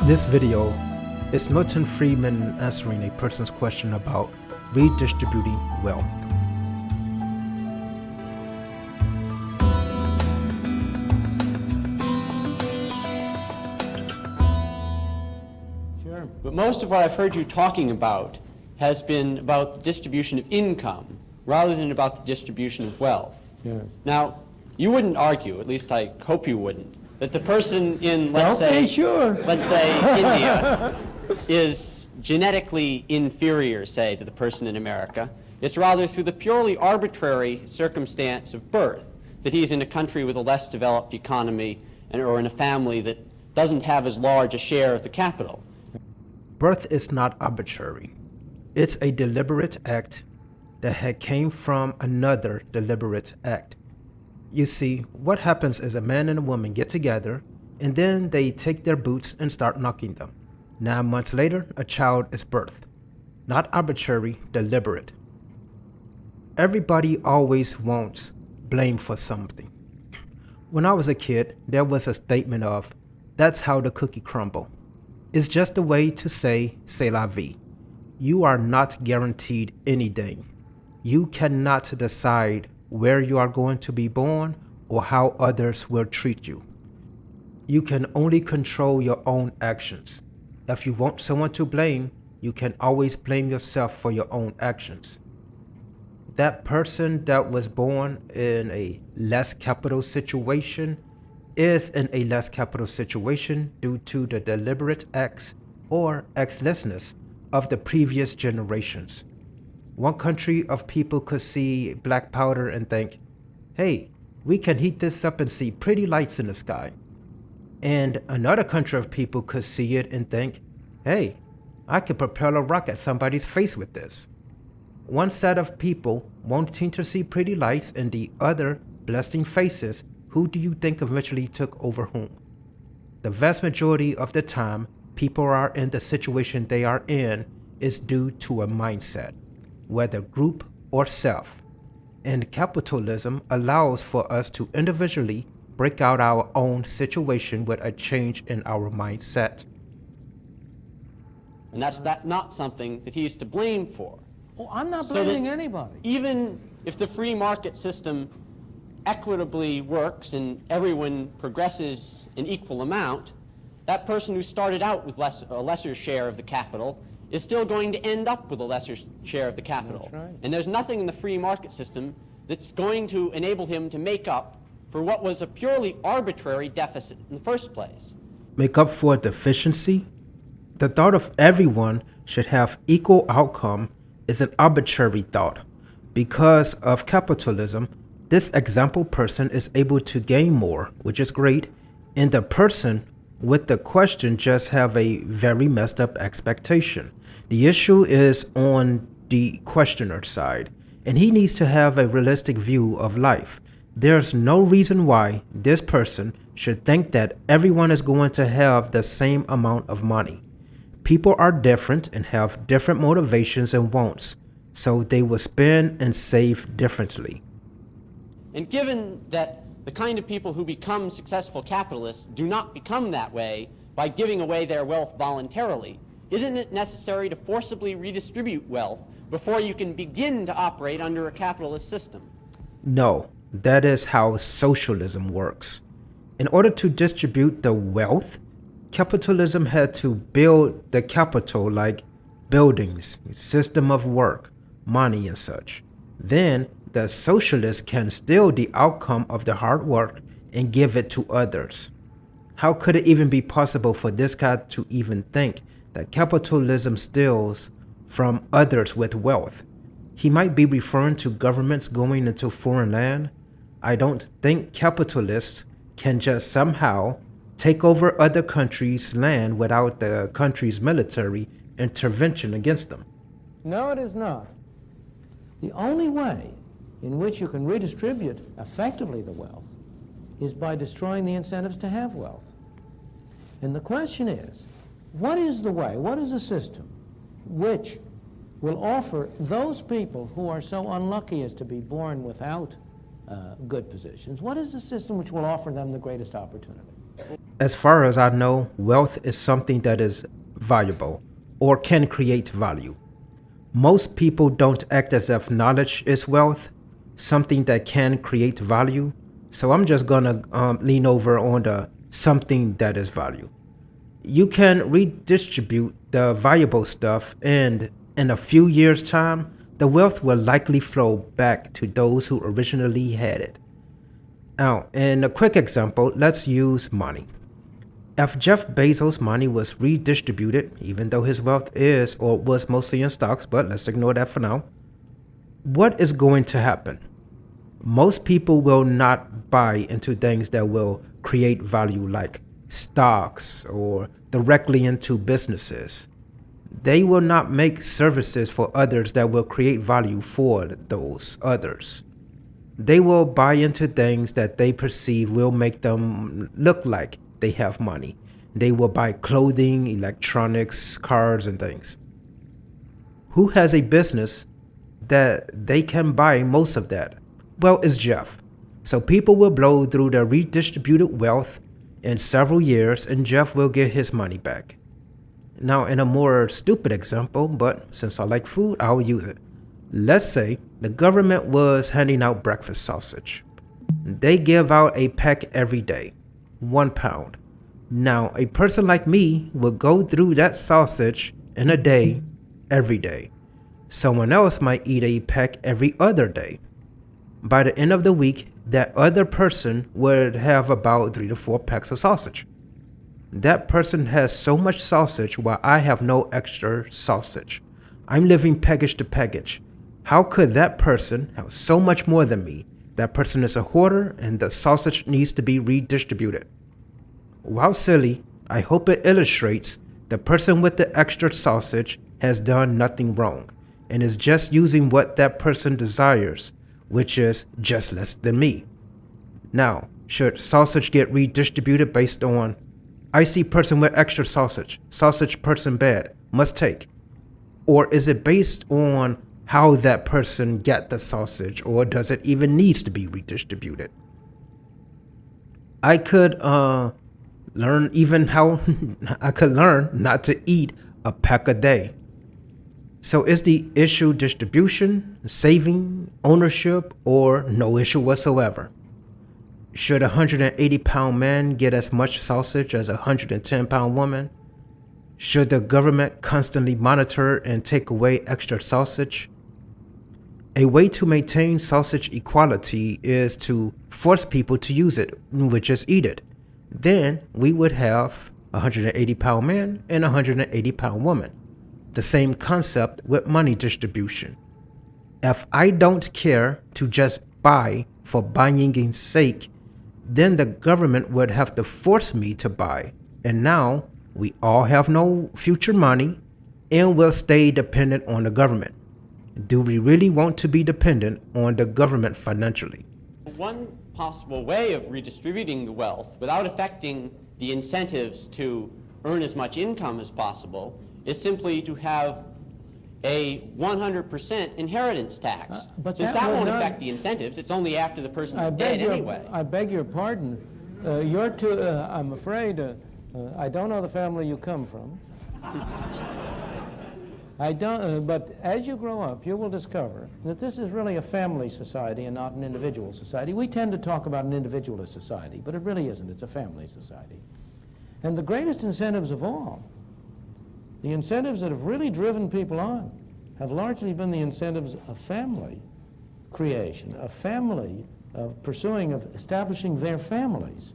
This video is Milton Friedman answering a person's question about redistributing wealth. Sure. But most of what I've heard you talking about has been about the distribution of income rather than about the distribution of wealth. Yes. Now, you wouldn't argue, at least I hope you wouldn't, that the person in, let's say India is genetically inferior, say, to the person in America. It's rather through the purely arbitrary circumstance of birth that he's in a country with a less developed economy or in a family that doesn't have as large a share of the capital. Birth is not arbitrary. It's a deliberate act that came from another deliberate act. You see, what happens is a man and a woman get together, and then they take their boots and start knocking them. 9 months later, a child is birthed. Not arbitrary, deliberate. Everybody always wants blame for something. When I was a kid, there was a statement of, "That's how the cookie crumble." It's just a way to say, c'est la vie. You are not guaranteed anything. You cannot decide where you are going to be born or how others will treat you. You can only control your own actions. If you want someone to blame, you can always blame yourself for your own actions. That person that was born in a less capital situation is in a less capital situation due to the deliberate acts or actlessness of the previous generations. One country of people could see black powder and think, hey, we can heat this up and see pretty lights in the sky. And another country of people could see it and think, hey, I could propel a rock at somebody's face with this. One set of people wanting to see pretty lights and the other blasting faces. Who do you think eventually took over whom? The vast majority of the time people are in the situation they are in is due to a mindset, whether group or self. And capitalism allows for us to individually break out our own situation with a change in our mindset. And that's not something that he's to blame for. Oh, I'm not blaming anybody. Even if the free market system equitably works and everyone progresses an equal amount, that person who started out with a lesser share of the capital is still going to end up with a lesser share of the capital. That's right. And there's nothing in the free market system that's going to enable him to make up for what was a purely arbitrary deficit in the first place. Make up for a deficiency? The thought of everyone should have equal outcome is an arbitrary thought. Because of capitalism, this example person is able to gain more, which is great, and the person with the question just have a very messed up expectation. The issue is on the questioner's side, and he needs to have a realistic view of life. There's no reason why this person should think that everyone is going to have the same amount of money. People are different and have different motivations and wants, so they will spend and save differently. And given that the kind of people who become successful capitalists do not become that way by giving away their wealth voluntarily, isn't it necessary to forcibly redistribute wealth before you can begin to operate under a capitalist system? No, that is how socialism works. In order to distribute the wealth, capitalism had to build the capital like buildings, system of work, money and such. Then the socialist can steal the outcome of the hard work and give it to others. How could it even be possible for this guy to even think that capitalism steals from others with wealth? He might be referring to governments going into foreign land. I don't think capitalists can just somehow take over other countries' land without the country's military intervention against them. No, it is not. The only way in which you can redistribute effectively the wealth is by destroying the incentives to have wealth. And the question is, what is the way, what is the system which will offer those people who are so unlucky as to be born without good positions, what is the system which will offer them the greatest opportunity? As far as I know, wealth is something that is valuable or can create value. Most people don't act as if knowledge is wealth, something that can create value. So I'm just gonna lean over on the something that is value. You can redistribute the valuable stuff, and in a few years' time, the wealth will likely flow back to those who originally had it. Now, in a quick example, let's use money. If Jeff Bezos' money was redistributed, even though his wealth is or was mostly in stocks, but let's ignore that for now, what is going to happen? Most people will not buy into things that will create value like stocks or directly into businesses. They will not make services for others that will create value for those others. They will buy into things that they perceive will make them look like they have money. They will buy clothing, electronics, cars, and things. Who has a business that they can buy most of that? Well, it's Jeff. So people will blow through the redistributed wealth in several years, and Jeff will get his money back. Now, in a more stupid example, but since I like food, I'll use it. Let's say the government was handing out breakfast sausage. They give out a pack every day, 1 pound. Now, a person like me will go through that sausage in a day, every day. Someone else might eat a pack every other day. By the end of the week, that other person would have about 3 to 4 packs of sausage. That person has so much sausage while I have no extra sausage. I'm living package to package. How could that person have so much more than me? That person is a hoarder and the sausage needs to be redistributed. While silly, I hope it illustrates the person with the extra sausage has done nothing wrong and is just using what that person desires, which is just less than me. Now, should sausage get redistributed based on I see person with extra sausage, sausage person bad, must take? Or is it based on how that person got the sausage, or does it even needs to be redistributed? I could learn even how I could learn not to eat a pack a day. So is the issue distribution, saving, ownership, or no issue whatsoever? Should a 180-pound man get as much sausage as a 110-pound woman? Should the government constantly monitor and take away extra sausage? A way to maintain sausage equality is to force people to use it, which is eat it. Then we would have a 180-pound man and a 180-pound woman. The same concept with money distribution. If I don't care to just buy for buying's sake, then the government would have to force me to buy. And now we all have no future money and will stay dependent on the government. Do we really want to be dependent on the government financially? One possible way of redistributing the wealth without affecting the incentives to earn as much income as possible is simply to have a 100% inheritance tax. Since that won't affect the incentives, it's only after the person's dead anyway. I beg your pardon. You're too, I'm afraid, I don't know the family you come from. I don't, but as you grow up, you will discover that this is really a family society and not an individual society. We tend to talk about an individualist society, but it really isn't. It's a family society. And the greatest incentives of all, the incentives that have really driven people on, have largely been the incentives of family creation, of family, of pursuing, of establishing their families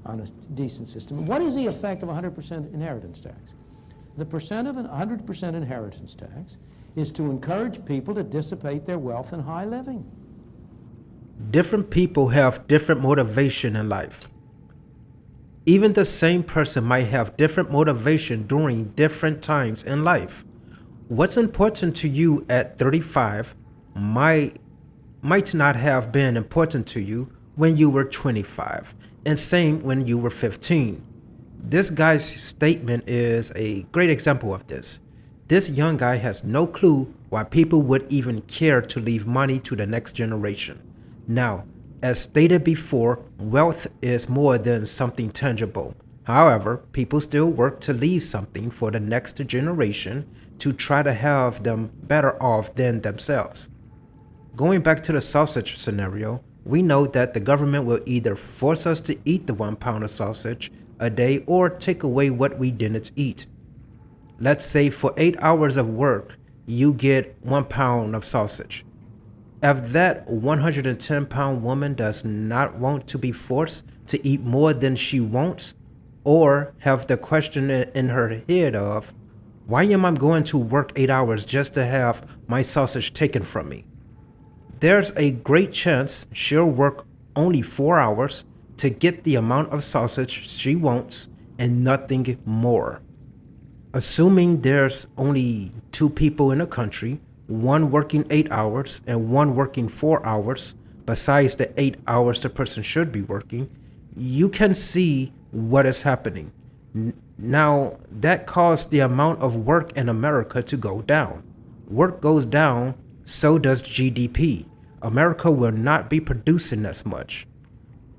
on a decent system. What is the effect of 100% inheritance tax? The percent of an 100% inheritance tax is to encourage people to dissipate their wealth in high living. Different people have different motivation in life. Even the same person might have different motivation during different times in life. What's important to you at 35 might not have been important to you when you were 25, and same when you were 15. This guy's statement is a great example of this. This young guy has no clue why people would even care to leave money to the next generation. Now, as stated before, wealth is more than something tangible. However, people still work to leave something for the next generation to try to have them better off than themselves. Going back to the sausage scenario, we know that the government will either force us to eat the 1 pound of sausage a day or take away what we didn't eat. Let's say for 8 hours of work, you get 1 pound of sausage. If that 110-pound woman does not want to be forced to eat more than she wants, or have the question in her head of, why am I going to work 8 hours just to have my sausage taken from me? There's a great chance she'll work only 4 hours to get the amount of sausage she wants and nothing more. Assuming there's only 2 people in the country, one working 8 hours and one working 4 hours, besides the 8 hours the person should be working, you can see what is happening. Now, that caused the amount of work in America to go down. Work goes down, so does GDP. America will not be producing as much.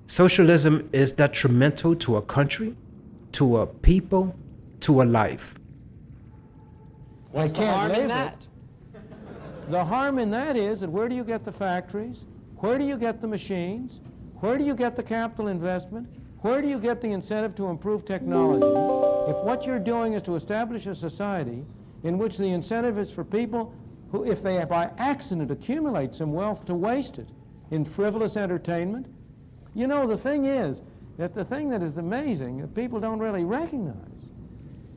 Socialism is detrimental to a country, to a people, to a life. What's the harm in that? The harm in that is that where do you get the factories? Where do you get the machines? Where do you get the capital investment? Where do you get the incentive to improve technology? If what you're doing is to establish a society in which the incentive is for people who, if they by accident accumulate some wealth, to waste it in frivolous entertainment. You know, the thing is that the thing that is amazing that people don't really recognize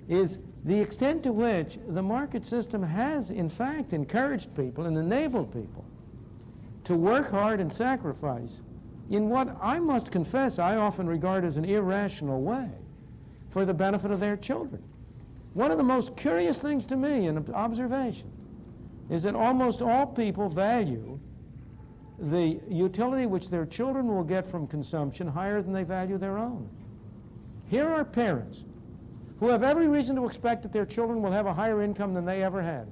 is the extent to which the market system has, in fact, encouraged people and enabled people to work hard and sacrifice in what I must confess I often regard as an irrational way for the benefit of their children. One of the most curious things to me in observation is that almost all people value the utility which their children will get from consumption higher than they value their own. Here are parents who have every reason to expect that their children will have a higher income than they ever had,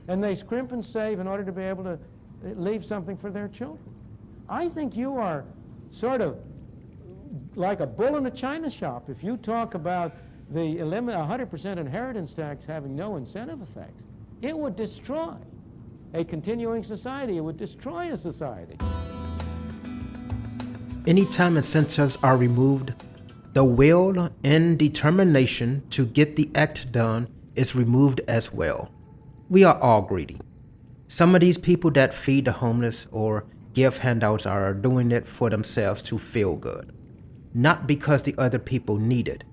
and they scrimp and save in order to be able to leave something for their children. I think you are sort of like a bull in a china shop if you talk about the 100% inheritance tax having no incentive effects. It would destroy a continuing society. It would destroy a society. Anytime incentives are removed, the will and determination to get the act done is removed as well. We are all greedy. Some of these people that feed the homeless or give handouts are doing it for themselves to feel good, not because the other people need it.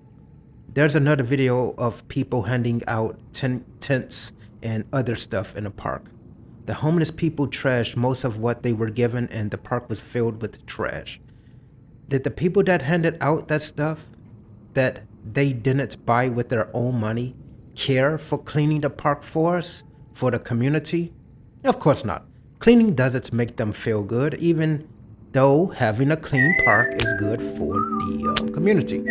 There's another video of people handing out tents and other stuff in a park. The homeless people trashed most of what they were given and the park was filled with trash. Did the people that handed out that stuff that they didn't buy with their own money care for cleaning the park for us, for the community? Of course not. Cleaning doesn't make them feel good, even though having a clean park is good for the community.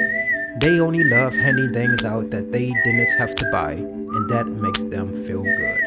They only love handing things out that they didn't have to buy, and that makes them feel good.